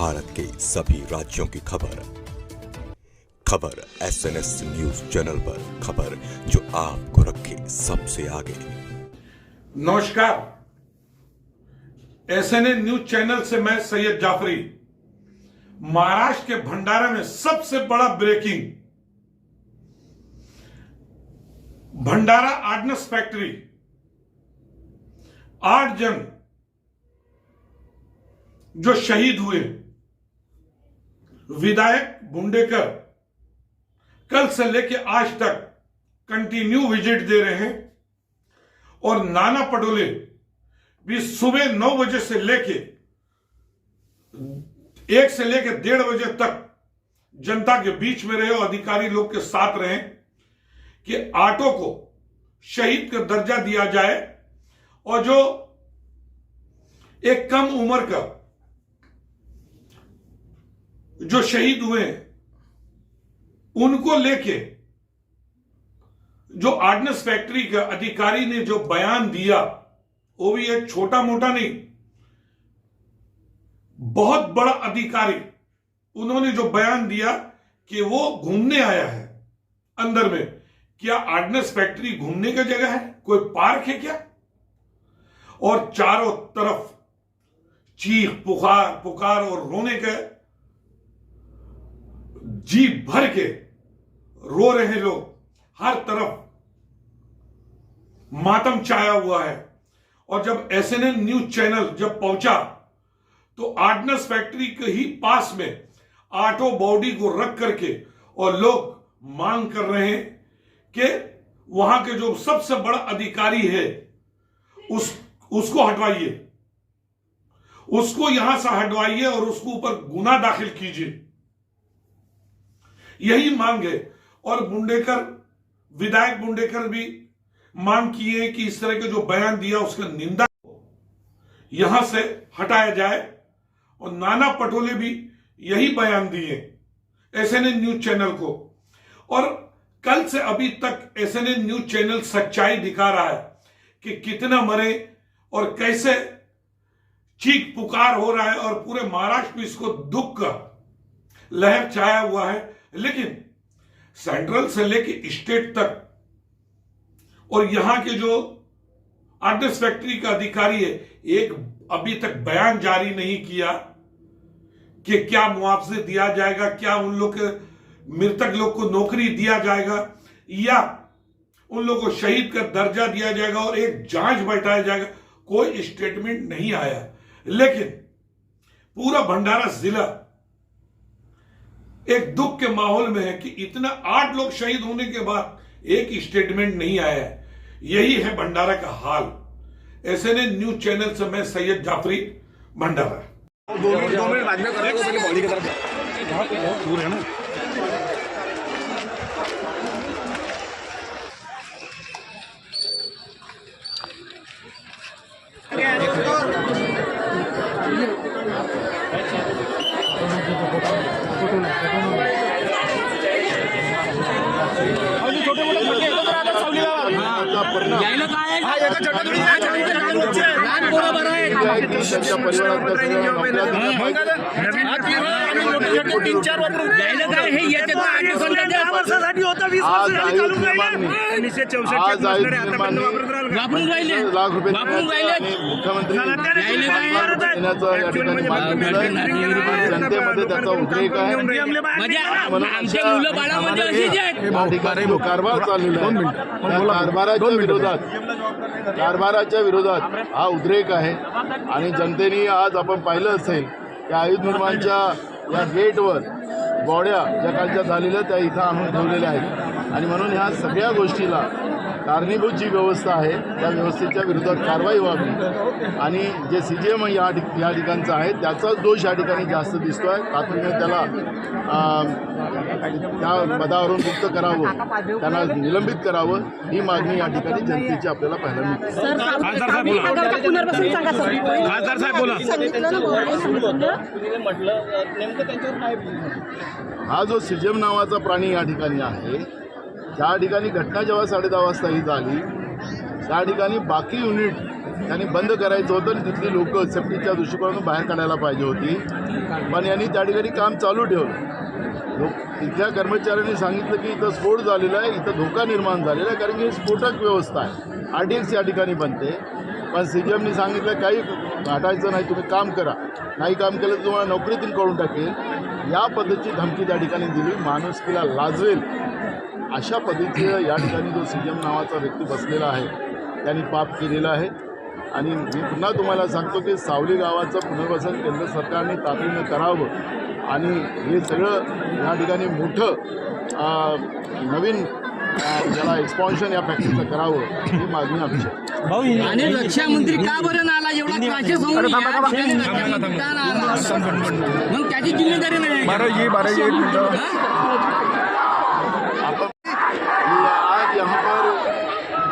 भारत के सभी राज्यों की खबर SNS न्यूज चैनल पर, खबर जो आपको रखे सबसे आगे। नमस्कार, SNA न्यूज चैनल से मैं सैयद जाफरी। महाराष्ट्र के भंडारा में सबसे बड़ा ब्रेकिंग, भंडारा आर्डनेंस फैक्ट्री 8 जन जो शहीद हुए। विधायक बुंडेकर कल से लेके आज तक कंटिन्यू विजिट दे रहे हैं और नाना पटोले भी सुबह 9 बजे से लेके 1 से लेके 1:30 बजे तक जनता के बीच में रहे और अधिकारी लोग के साथ रहे कि ऑटो को शहीद का दर्जा दिया जाए और जो एक कम उम्र का जो शहीद हुए उनको लेके जो आर्डनेंस फैक्ट्री का अधिकारी ने जो बयान दिया, वो भी एक छोटा मोटा नहीं, बहुत बड़ा अधिकारी। उन्होंने जो बयान दिया कि वो घूमने आया है अंदर में। क्या आर्डनेंस फैक्ट्री घूमने का जगह है? कोई पार्क है क्या? और चारों तरफ चीख पुकार और रोने के, जी भर के रो रहे हैं लोग। हर तरफ मातम छाया हुआ है। और जब SNA न्यूज चैनल जब पहुंचा तो आर्डनेंस फैक्ट्री के ही पास में ऑटो बॉडी को रख करके और लोग मांग कर रहे हैं कि वहां के जो सबसे बड़ा अधिकारी है उसको हटवाइए, उसको यहां से हटवाइए और उसको ऊपर गुना दाखिल कीजिए। यही मांग है। और विधायक बुंडेकर भी मांग की है कि इस तरह के जो बयान दिया उसका निंदा यहां से हटाया जाए। और नाना पटोले भी यही बयान दिए SNA न्यूज चैनल को। और कल से अभी तक SNA न्यूज चैनल सच्चाई दिखा रहा है कि कितना मरे और कैसे चीख पुकार हो रहा है। और पूरे महाराष्ट्र में इसको दुख का लहर छाया हुआ है। लेकिन सेंट्रल से लेके स्टेट तक और यहां के जो आर्डनेंस फैक्ट्री का अधिकारी है, एक अभी तक बयान जारी नहीं किया कि क्या मुआवजे दिया जाएगा, क्या उन लोग के मृतक लोग को नौकरी दिया जाएगा या उन लोगों को शहीद का दर्जा दिया जाएगा और एक जांच बैठाया जाएगा। कोई स्टेटमेंट नहीं आया। लेकिन पूरा भंडारा जिला एक दुख के माहौल में है कि इतना 8 लोग शहीद होने के बाद एक स्टेटमेंट नहीं आया है। यही है भंडारा का हाल। SNA न्यूज चैनल से मैं सैयद जाफरी, भंडारा। 2 मिनट बाद में करो, पहले बॉडी की तरफ यहाँ पे बहुत दूर है ना। जनतेमध्ये त्याचा उद्रेक आहे। ठिकाणी कारभार चाललेला आहे। कारभाराच्या विरोधात हा उद्रेक आहे। आणि जनतेने आज आपण पाहिलं असेल की आयुध निर्माणच्या या गेटवर बॉड्या ज्या कालच्या झालेल्या त्या इथं आणून ठेवलेल्या आहेत। आणि म्हणून ह्या सगळ्या गोष्टीला कारणीभूत जी व्यवस्था आहे त्या व्यवस्थेच्या विरोधात कारवाई व्हावी। आणि जे CGM या ठिकाणचं आहे त्याचाच दोष या ठिकाणी जास्त दिसतोय। तातडीने त्याला त्या पदावरून मुक्त करावं, त्यांना निलंबित करावं, ही मागणी या ठिकाणी जनतेची आपल्याला पाहायला मिळते। हा जो CGM नावाचा प्राणी या ठिकाणी आहे, त्या ठिकाणी घटना जेव्हा 10:30 वाजता ही झाली, त्या ठिकाणी बाकी युनिट त्यांनी बंद करायचं होतं आणि तिथली लोक सेफ्टीच्या दृष्टिकोनातून बाहेर काढायला पाहिजे होती, पण यांनी त्या ठिकाणी काम चालू ठेवलं. तिथल्या कर्मचाऱ्यांनी सांगितलं की इथं स्फोट झालेला आहे, इथं धोका निर्माण झालेला आहे, कारण की ही स्फोटक व्यवस्था आहे, RDX या ठिकाणी बनते. पण CGMनी सांगितलं काही हटायचं नाही, तुम्ही काम करा, नाही काम केलं तर तुम्हाला नोकरीतून काढून टाकेल, या पद्धतीची धमकी त्या ठिकाणी दिली. माणुसकीला लाजवेल अशा पद्धतीचं या ठिकाणी जो CGM नावाचा व्यक्ती बसलेला आहे त्यांनी पाप केलेलं आहे. आणि मी पुन्हा तुम्हाला सांगतो की सावली गावाचं पुनर्वसन केंद्र सरकारने तातडीने करावं आणि हे सगळं या ठिकाणी मोठं नवीन ज्याला एक्सपान्शन या फॅक्टरीचं करावं ही मागणी आमची आहे. आणि रक्षा मंत्री का बरं ना आला? एवढा क्रायसिस होऊन मग त्याची जिम्मेदारी नाही. आज यहाँ पर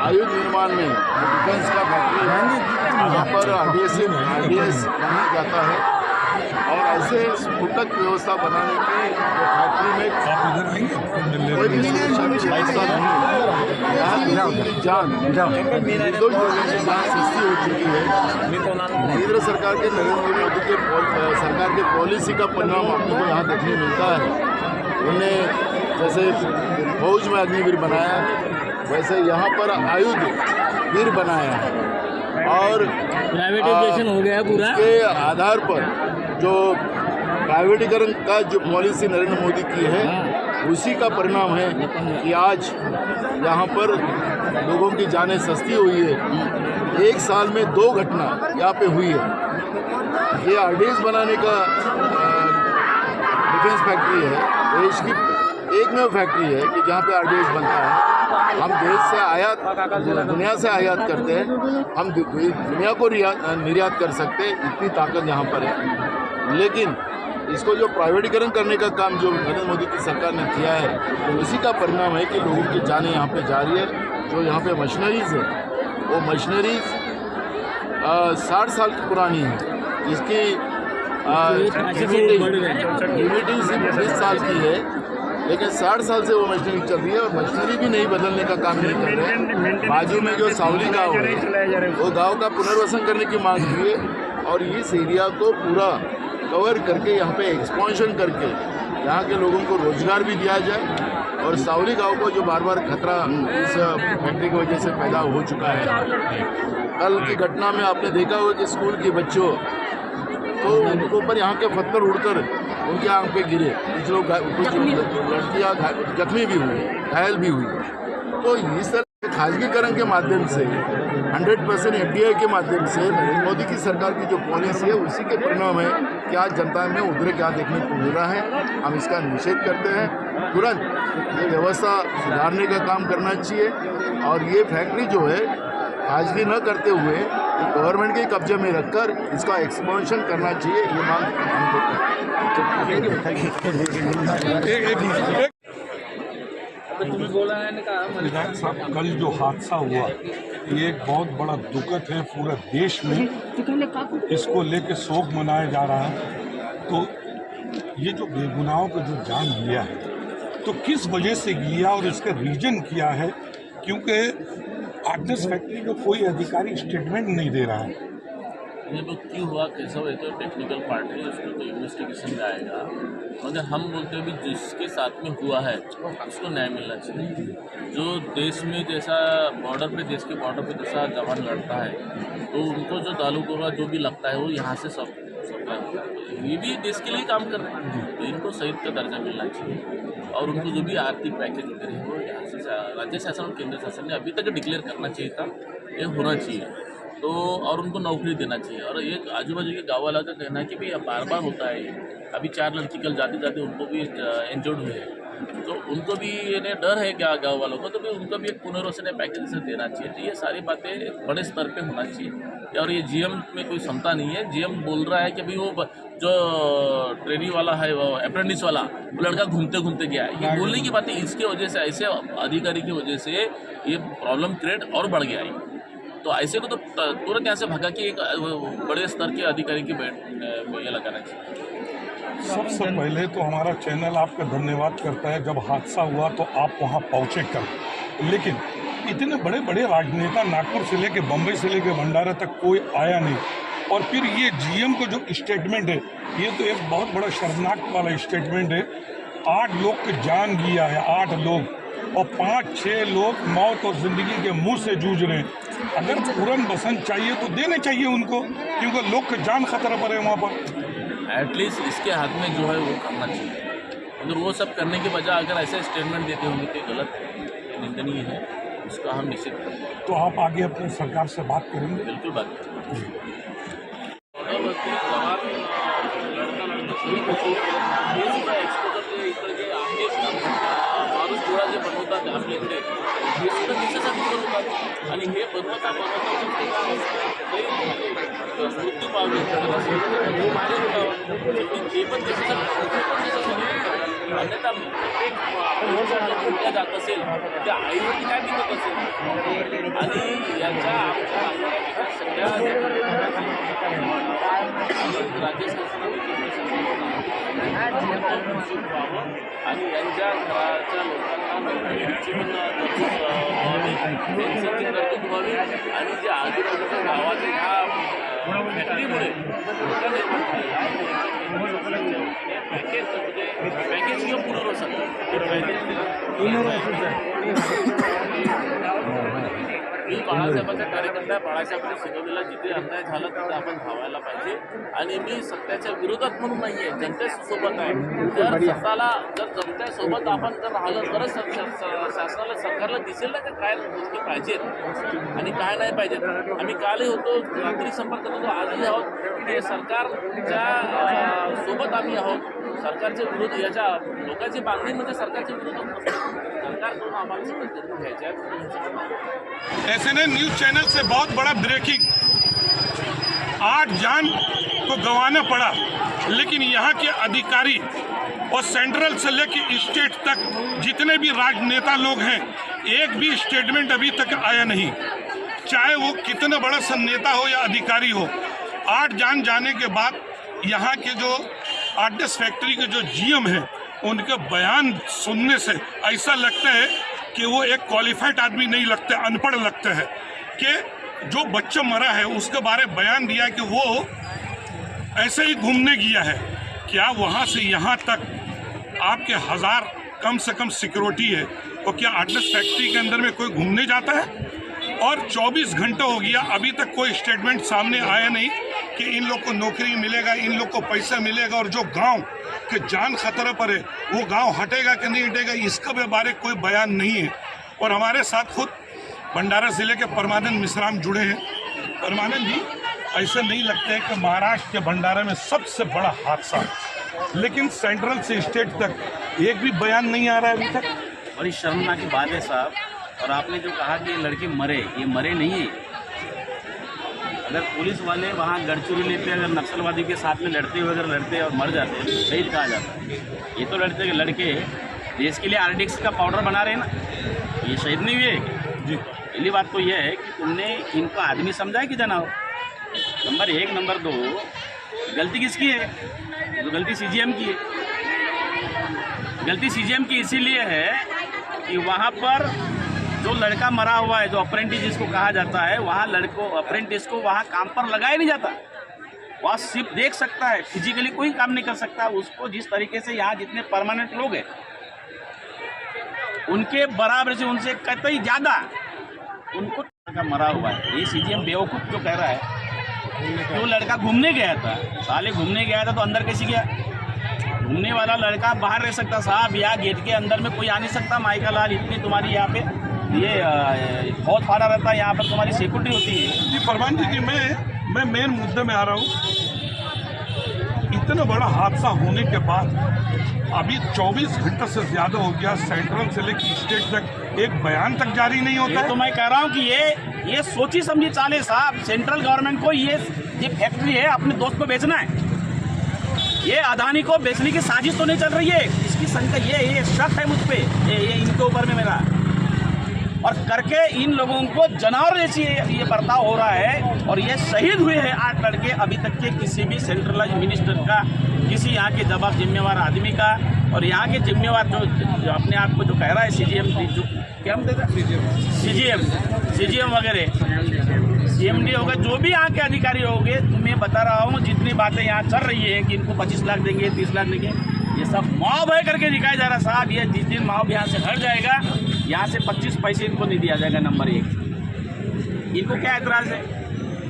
आयुध निर्माण में डिफेंस का फैक्ट्री है, यहाँ पर RDS बनाया जाता है और ऐसे स्फोटक व्यवस्था बनाने की फैक्ट्री में कोई भी जान निर्दोष लोगों की जान सस्ती हो चुकी है. केंद्र सरकार के नरेंद्र मोदी के सरकार के पॉलिसी का परिणाम आपको यहाँ देखने मिलता है. उन्हें जैसे फौज में अग्निवीर बनाया वैसे यहाँ पर आयुध वीर बनाया है और प्राइवेटाइजेशन हो गया पूरा. के आधार पर जो प्राइवेटीकरण का जो पॉलिसी नरेंद्र मोदी की है उसी का परिणाम है कि आज यहाँ पर लोगों की जानें सस्ती हुई है. 1 साल में 2 घटना यहाँ पे हुई है. ये RDS बनाने का डिफेंस फैक्ट्री है, देश की एकमेव फैक्ट्री है कि जहाँ पे RDS बनता है. हम देश से आयात दुनिया से आयात करते हैं, हम दुनिया को निर्यात कर सकते हैं, इतनी ताकत यहाँ पर है. लेकिन इसको जो प्राइवेटीकरण करने का काम जो नरेंद्र मोदी की सरकार ने किया है तो उसी का परिणाम है कि लोगों की जानें यहाँ पे जा रही है. जो यहाँ पे मशीनरीज है वो मशीनरीज 60 साल की पुरानी है, इसकी लिमिटिंग सिर्फ 20 साल की है, लेकिन 60 साल से वो मशीनरी चल रही है और मशीनरी भी नहीं बदलने का काम नहीं कर रहे हैं. बाजू में जो सावली गाँव है वो गाँव का पुनर्वसन करने की मांग की है और इस एरिया को पूरा कवर करके यहाँ पे एक्सपांशन करके यहाँ के लोगों को रोजगार भी दिया जाए. और सावली गाँव को जो बार बार खतरा इस फैक्ट्री की वजह से पैदा हो चुका है. कल की घटना में आपने देखा होगा कि स्कूल के बच्चों तो उनके ऊपर यहाँ के पत्थर उड़कर उनके आंख पे गिरे, कुछ लोग कुछ लड़कियाँ जख्मी भी हुई, घायल भी हुई. तो इस तरह के खाजगीकरण के माध्यम से 100% FDI के माध्यम से नरेंद्र मोदी की सरकार की जो पॉलिसी है उसी के परिणाम है कि आज जनता में उद्रेक क्या देखने को मिल रहा है. हम इसका निषेध करते हैं. तुरंत ये व्यवस्था सुधारने का काम करना चाहिए और ये फैक्ट्री जो है खाजगी न करते हुए गवर्नमेंट के कब्जे में रखकर इसका एक्सपांशन करना चाहिए. ये मांग विधायक साहब, कल जो हादसा हुआ ये एक बहुत बड़ा दुखद है पूरे देश में. इसको लेके शोक मनाया जा रहा है. तो ये जो बेगुनाहों को जो जान लिया है तो किस वजह से लिया और इसका रीजन क्या है? क्योंकि RDS फैक्ट्री को कोई अधिकारी स्टेटमेंट नहीं दे रहा है. ये तो क्यों हुआ, कैसा हुआ, तो टेक्निकल पार्ट है, उसको तो इन्वेस्टिगेशन में आएगा. मगर हम बोलते हैं भी जिसके साथ में हुआ है उसको न्याय मिलना चाहिए. जो देश में जैसा बॉर्डर पे, देश के बॉर्डर पे जैसा जवान लड़ता है तो उनको जो ताल्लुक होगा जो भी लगता है वो यहाँ से सब ये भी देश के लिए काम कर रहे हैं. तो इनको शहीद का दर्जा मिलना चाहिए और उनको जो भी आर्थिक पैकेज वगैरह है वो यहाँ से राज्य शासन और केंद्र शासन ने अभी तक डिक्लेयर करना चाहिए था, ये होना चाहिए. तो और उनको नौकरी देना चाहिए. और ये आजू बाजू के गाँव वाला का कहना है कि भाई बार बार होता है. अभी 4 लड़की कल जाते जाते उनको भी इंजर्ड हुए हैं, तो उनको भी इन्हें डर है क्या गाँव वालों को, तो भी उनको भी एक पुनर्वसन पैकेज से देना चाहिए. तो ये सारी बातें बड़े स्तर पे होना चाहिए. और ये GM में कोई क्षमता नहीं है. GM बोल रहा है कि भाई वो जो ट्रेनिंग वाला है, वो अप्रेंटिस वाला, वो लड़का घूमते घूमते गया है. ये बोलने की बात है. इसके वजह से, ऐसे अधिकारी की वजह से ये प्रॉब्लम क्रिएट और बढ़ गया है. तो ऐसे को तो तुरंत यहाँ से भगा के एक बड़े स्तर के अधिकारी के में ये लगाना चाहिए. सबसे पहले तो हमारा चैनल आपका धन्यवाद करता है. जब हादसा हुआ तो आप वहाँ पहुँचे कर, लेकिन इतने बड़े बड़े राजनेता नागपुर से लेके बम्बई से लेके भंडारा तक कोई आया नहीं, और फिर ये जीएम का जो स्टेटमेंट है ये तो एक बहुत बड़ा शर्मनाक वाला स्टेटमेंट है। 8 लोग की जान गया है, 8 लोग, और 5-6 लोग मौत और जिंदगी के मुंह से जूझ रहे हैं। अगर पूरन बसंत चाहिए तो देने चाहिए उनको, क्योंकि लोग की जान खतरा पर है वहाँ पर। एटलीस्ट इसके हाथ में जो है वो करना चाहिए। अगर वो सब करने के बजाय अगर ऐसे स्टेटमेंट देते होंगे तो गलत है, निंदनीय है, उसका हम निश्चित करेंगे। तो आप आगे अपनी सरकार से बात करेंगे? बिल्कुल बात करेंगे। माणूस डोळा जे बनवतात आपल्या इकडे हे सुद्धा देशासाठी बनवतात, आणि हे बनवता मृत्यू पावले जे पण अन्यथा प्रत्येक जात असेल त्या आईवरती काय दिसत असेल, आणि याच्या आमच्या सगळ्या राज्य आणि यांच्या घराच्या लोकांना पेन्शनची तरतूद व्हावी, आणि जे आजूबाजूच्या गावाच्या ह्या फॅक्टरीमुळे पॅकेज किंवा पुनर्वसन मी बाळासाहेबांचा कार्यकर्ता आहे. बाळासाहेबांनी शिकवलेला जिथे अन्याय झाला तिथे आपण धावायला पाहिजे, आणि मी सत्याच्या विरोधात म्हणून नाही आहे, जनतेसोबत आहे. जर स्वतःला जर जनतेसोबत आपण जर राहिलं तरच शासनाला सरकारला दिसेल ना की काय गोष्टी पाहिजेत आणि काय नाही पाहिजेत. आम्ही कालही होतो, रात्री संपर्क होतो, आजही आहोत. हे सरकारच्या सोबत आम्ही आहोत. सरकारच्या विरोध याच्या लोकांची मागणी म्हणजे सरकारच्या विरोधात सरकारकडून आम्हाला सगळं करून घ्यायचं आहे. SNN न्यूज चैनल से बहुत बड़ा ब्रेकिंग, 8 जान को गंवाना पड़ा, लेकिन यहाँ के अधिकारी और सेंट्रल से लेकर स्टेट तक जितने भी राजनेता लोग हैं, एक भी स्टेटमेंट अभी तक आया नहीं, चाहे वो कितना बड़ा सा नेता हो या अधिकारी हो। 8 जान जाने के बाद यहाँ के जो आर्टिस्ट फैक्ट्री के जो GM हैं, उनके बयान सुनने से ऐसा लगता है कि वो एक क्वालिफाइड आदमी नहीं लगते, अनपढ़ लगते हैं। कि जो बच्चा मरा है उसके बारे में बयान दिया कि वो ऐसे ही घूमने गया है। क्या वहाँ से यहाँ तक आपके 1000 कम से कम सिक्योरिटी है, और क्या आर्टिस्ट फैक्ट्री के अंदर में कोई घूमने जाता है? और 24 घंटे हो गया, अभी तक कोई स्टेटमेंट सामने आया नहीं कि इन लोग को नौकरी मिलेगा, इन लोग को पैसा मिलेगा, और जो गांव के जान खतरे पर है वो गांव हटेगा कि नहीं हटेगा, इसका भी बारे कोई बयान नहीं है। और हमारे साथ खुद भंडारा जिले के परमानंद मिश्राम जुड़े हैं। परमानंद जी, ऐसा नहीं लगता है कि महाराष्ट्र के भंडारा में सबसे बड़ा हादसा, लेकिन सेंट्रल से स्टेट तक एक भी बयान नहीं आ रहा है अभी तक? बड़ी शर्मनाक की बात है साहब। और आपने जो कहा कि ये लड़के मरे, ये मरे नहीं है। अगर पुलिस वाले वहाँ गड़चुरी लेते, अगर नक्सलवादी के साथ में लड़ते हुए अगर लड़ते और मर जाते तो शहीद कहा जाता है। ये तो लड़के देश के लिए RDX का पाउडर बना रहे हैं ना, ये शहीद नहीं हुए जी। पहली बात तो यह है कि तुमने इनको आदमी समझा है कि जनाब, नंबर 1। नंबर 2, गलती किसकी है? तो गलती CGM की है। गलती CGM की इसीलिए है कि वहाँ पर जो लड़का मरा हुआ है, जो अप्रेंटिस जिसको कहा जाता है, वहाँ अप्रेंटिस को वहाँ काम पर लगाया नहीं जाता। वहाँ सिर्फ देख सकता है, फिजिकली कोई काम नहीं कर सकता। उसको जिस तरीके से यहाँ जितने परमानेंट लोग हैं उनके बराबर से, उनसे कतई ज़्यादा उनको लड़का मरा हुआ है। ये CGM बेवकूफ़ जो कह रहा है कि वो लड़का घूमने गया था, साले घूमने गया था तो अंदर कैसे गया? घूमने वाला लड़का बाहर रह सकता साहब, यहाँ गेट के अंदर में कोई आ नहीं सकता। माइका लाल, इतनी तुम्हारी यहाँ पे ये बहुत फाड़ा रहता है, यहाँ पर तुम्हारी सिक्योरिटी होती है। जी परमान जी, मैं मेन मुद्दे में आ रहा हूँ। इतना बड़ा हादसा होने के बाद अभी 24 घंटे से ज़्यादा हो गया, सेंट्रल से लेकर स्टेट तक एक बयान तक जारी नहीं होता है। तो मैं कह रहा हूँ कि ये सोची समझी चाले साहब। सेंट्रल गवर्नमेंट को ये फैक्ट्री है अपने दोस्त को बेचना है, ये अदानी को बेचने की साजिश तो नहीं चल रही है। इसकी संख्या ये शक है मुझ पर, ये इनके ऊपर में मेरा, और करके इन लोगों को जानवर जैसी ये बर्ताव हो रहा है। और ये शहीद हुए हैं 8 लड़के, अभी तक के किसी भी सेंट्रलाइज मिनिस्टर का किसी यहाँ के जवाब जिम्मेवार आदमी का और यहाँ के जिम्मेवार जो अपने आप को जो कह रहा है सीजीएम जो क्या सीजीएम वगैरह सीएमडी होगा, जो भी यहाँ के अधिकारी होंगे, तो मैं बता रहा हूँ जितनी बातें यहाँ चल रही है कि इनको 25 लाख देंगे, 30 लाख देंगे, ये सब मॉब है करके दिखाया जा रहा साहब। ये जिस दिन मॉब यहाँ से हट जाएगा, यहाँ से 25 पैसे इनको नहीं दिया जाएगा। नंबर 1, इनको क्या एतराज़ है?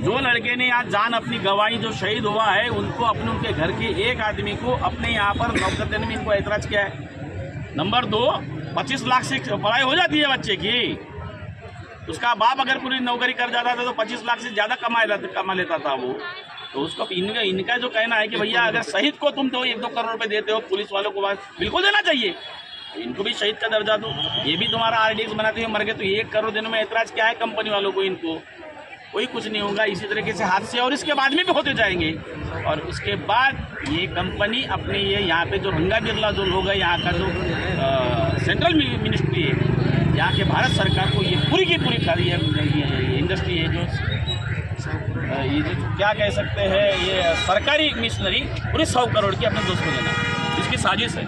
जो लड़के ने यहाँ जान अपनी गंवाई, जो शहीद हुआ है, उनको अपने उनके घर के एक आदमी को अपने यहाँ पर नौकर देने में इनको एतराज़ क्या है? नंबर 2, 25 लाख से पढ़ाई हो जाती है बच्चे की। उसका बाप अगर पूरी नौकरी कर जाता था तो 25 लाख से ज़्यादा कमा लेता था वो। तो उसको इनका जो कहना है कि भैया अगर शहीद को तुम तो 1-2 करोड़ रुपए देते हो, पुलिस वालों को बिल्कुल देना चाहिए, इनको भी शहीद का दर्जा दो। ये भी तुम्हारा आरडीएक्स बनाते हुए मर गए, तो 1 करोड़ देने में ऐतराज़ क्या है कंपनी वालों को? इनको कोई कुछ नहीं होगा। इसी तरीके से हादसे और इसके बाद में भी होते जाएंगे। और उसके बाद ये कंपनी अपने ये यहाँ पे जो रंगा बिरला जो लोग है, यहाँ का जो सेंट्रल मिनिस्ट्री है, यहाँ के भारत सरकार को ये पूरी की पूरी इंडस्ट्री है, ये जो क्या कह सकते हैं, ये सरकारी मिशनरी पूरी 100 करोड़ की अपने दोस्त को देना, इसकी साजिश है।